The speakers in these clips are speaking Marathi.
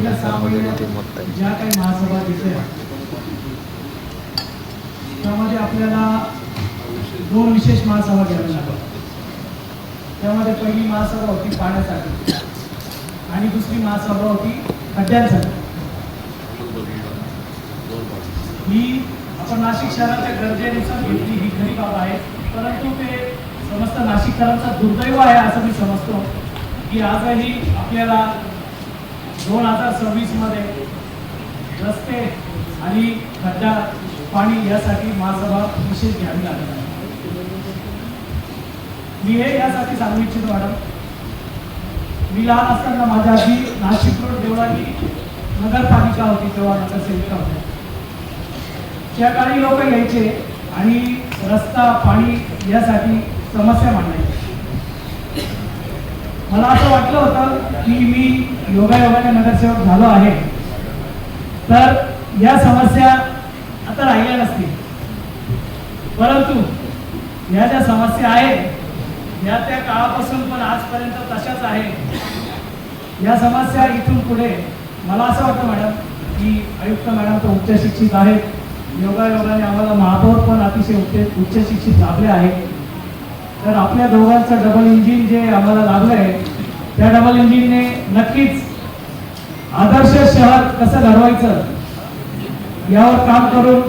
गेल्या 6 महिन्यात ज्या काही महासभा घेतल्या त्यामध्ये आपल्याला 2 विशेष महासभा घ्याव्या लागल्या. त्यामध्ये पहिली महासभा होती पाण्यासाठी आणि दुसरी महासभा होती खड्ड्यांसाठी. ही आपण नाशिक शहराच्या गरजेनुसार घेतली ही खरी बाब आहे, परंतु ते समस्त नाशिककरांचा दुर्दैव आहे असं मी समजतो की आजही आपल्याला 2026 मध्ये रस्ते आणि खड्डा पाणी यासाठी महासभा विशेष घ्यावी लागत आहे. मी हे यासाठी सांगू इच्छितो मॅडम, मी लहान असताना माझ्या आधी नाशिक रोड देवळाली नगरपालिका होती, तेव्हा नगरसेविका होत्या. त्या काळी लोक यायचे आणि रस्ता पाणी यासाठी समस्या मांडायची. मला असं वाटलं होतं की मी योगायोगाने नगरसेवक झालो आहे तर या समस्या आता राहिल्या नसतील, परंतु या ज्या समस्या आहेत या त्या काळापासून पण आजपर्यंत तशाच आहेत. या समस्या इथून पुढे मला असं वाटतं मॅडम की आयुक्त मॅडम तर उच्च शिक्षित आहेत, योगायोगाने आम्हाला महापौर पण अतिशय उच्च शिक्षित लाभले आहेत. तर आपल्या दोघांचं डबल इंजिन जे आम्हाला लागलं आहे त्या डबल इंजिनने नक्कीच आदर्श शहर कसं घडवायचं यावर काम करून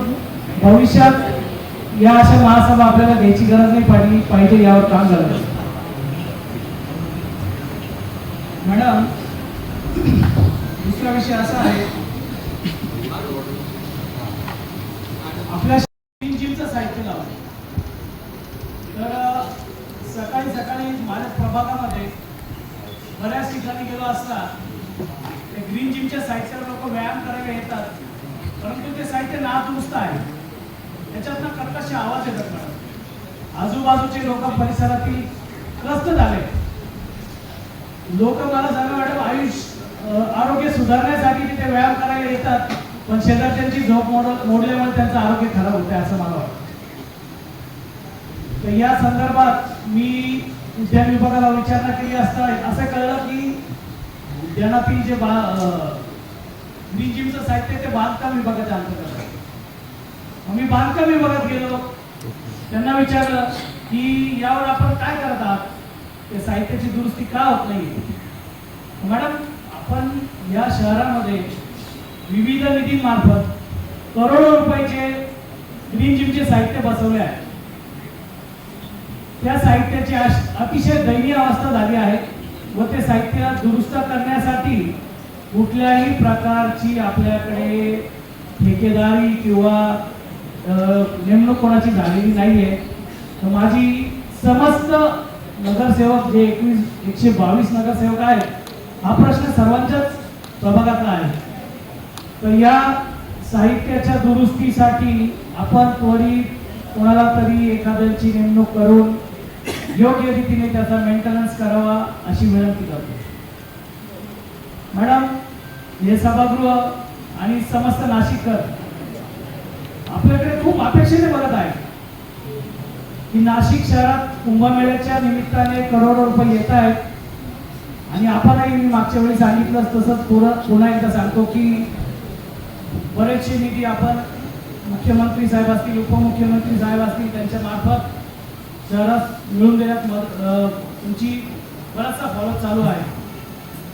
भविष्यात या अशा महासभा आपल्याला घ्यायची गरज नाही पडली पाहिजे यावर काम करायचं. मॅडम, दुसरा विषय असा आहे आपल्या इंजिनचं साहित्य लावलं. तर सकाळी सकाळी माझ्या प्रभागामध्ये बऱ्याच ठिकाणी गेलो असता ग्रीन जिमच्या साहित्यावर लोक व्यायाम करायला येतात, परंतु ते साहित्य नादुरुस्त आहे, त्याच्यातनं कर्कश आवाज येतात. आजूबाजूचे लोक परिसरातील त्रस्त झाले. लोक मला सांगा मॅडम, आरोग्य सुधारण्यासाठी तिथे व्यायाम करायला येतात, पण शेजारच्यांची झोप मोडल्यामुळे त्यांचं आरोग्य खराब होते असं मला वाटतं. तर या संदर्भात मी उद्यान विभागाला विचारणा केली असता असं कळलं की उद्यानातील जे ग्रीन जिमचं साहित्य ते बांधकाम विभागाच्या अंतर्गत आहे. आम्ही बांधकाम विभागात गेलो, त्यांना विचारलं की यावर आपण काय करत आहात, ते साहित्याची दुरुस्ती का होत नाही. मॅडम, आपण या शहरामध्ये विविध निधीमार्फत करोडो रुपयाचे ग्रीन जिमचे साहित्य बसवले आहे. त्या साहित्याची अतिशय दयनीय अवस्था झाली आहे व ते साहित्य दुरुस्त करण्यासाठी कुठल्याही प्रकारची आपल्याकडे ठेकेदारी किंवा नेमणूक कोणाची झालेली नाहीये. तर माझी समस्त नगरसेवक जे 122 नगरसेवक आहेत हा प्रश्न सर्वांच्याच प्रभागातला आहे. तर या साहित्याच्या दुरुस्तीसाठी आपण त्वरित कोणाला तरी एखाद्याची नेमणूक करून योग्य रीतीने त्याचा मेंटेनन्स करावा अशी विनंती करतो. मॅडम, हे सभागृह आणि समस्त नाशिककर आपल्याकडे खूप अपेक्षेने बघत आहे की नाशिक शहरात कुंभमेळ्याच्या निमित्ताने करोडो रुपये येत आहेत आणि आपणही मी मागच्या वेळी सांगितलं तसंच पुन्हा एकदा सांगतो की बरेचसे निधी आपण मुख्यमंत्री साहेब असतील, उपमुख्यमंत्री साहेब असतील त्यांच्या मार्फत शहरात मिळून देण्यात तुमची बराचसा फॉलो चालू आहे.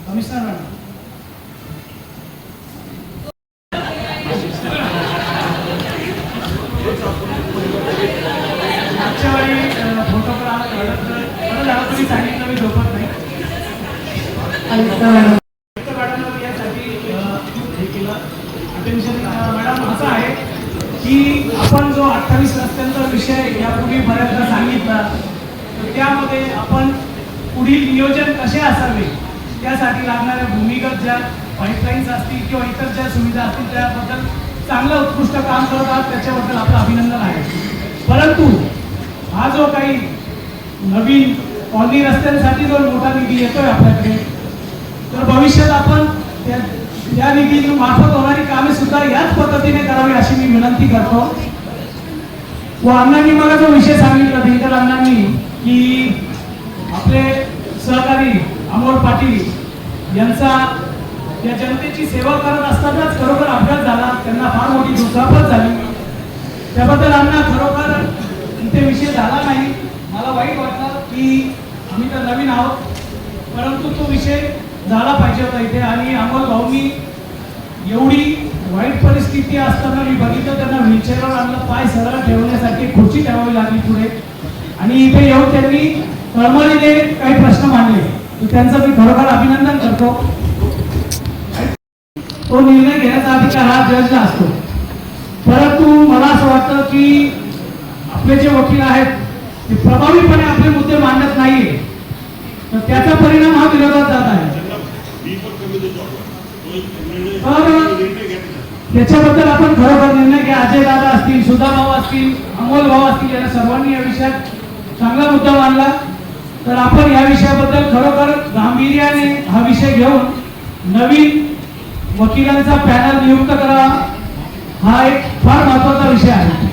कमिशनर मॅडम, मागच्या वेळी फोटो तुम्ही सांगितलं मी झोपत नाही. मॅडम यासाठी हे केलं अटेन्शन. मॅडम, असं आहे की आपण जो 28 रस्त्यांचा विषय यापूर्वी बऱ्याचदा सांगितला त्यामध्ये आपण पुढील नियोजन कसे असावे त्यासाठी लागणाऱ्या भूमिगत ज्या पाईपलाईन्स असतील किंवा इतर ज्या सुविधा असतील त्याबद्दल चांगलं उत्कृष्ट काम करत आहात, त्याच्याबद्दल आपलं अभिनंदन आहे. परंतु हा जो काही नवीन कॉलनी रस्त्यांसाठी जो मोठा निधी येतोय आपल्याकडे, तर भविष्यात आपण या निधी मार्फत होणारी कामे सुद्धा याच पद्धतीने करावी अशी मी विनंती करतो. व अण्णांनी मला जो विषय सांगितला दिनकर अण्णांनी की आपले सहकारी अमोल पाटील यांचा या जनतेची सेवा करत असतानाच खरोखर अपघात झाला, त्यांना फार मोठी दुखापत झाली. त्याबद्दल आम्हाला खरोखर इथे विषय झाला नाही. मला वाईट वाटलं की आम्ही तर नवीन आहोत, परंतु तो विषय झाला पाहिजे होता इथे. आणि अमोल भाऊंनी एवढी वाईट परिस्थिती असताना मी बघितलं, त्यांना व्हीलचेअरवर आणलं, पाय सरळ ठेवण्यासाठी खुर्ची ठेवावी लागली पुढे. आणि इथे येऊन त्यांनी तळमळीने काही प्रश्न मांडले, त्यांचं मी खरोखर अभिनंदन करतो. तो निर्णय घेण्याचा अधिकार हा जजला असतो. परंतु मला असं वाटतं की आपले जे वकील आहेत ते प्रभावीपणे आपले मुद्दे मांडत नाहीये, तर त्याचा परिणाम हा विरोधात जात आहे. त्याच्याबद्दल आपण खरोखर निर्णय घ्या. अजय दादा असतील, सुधा भाऊ असतील, अमोल भाऊ असतील, या सर्वांनी या विषयात चांगला मुद्दा मांडला. तर आपण या विषयाबद्दल खरोखर गांभीर्याने हा विषय घेऊन नवीन वकिलांचा पॅनल नियुक्त करा. हा एक फार महत्वाचा विषय आहे.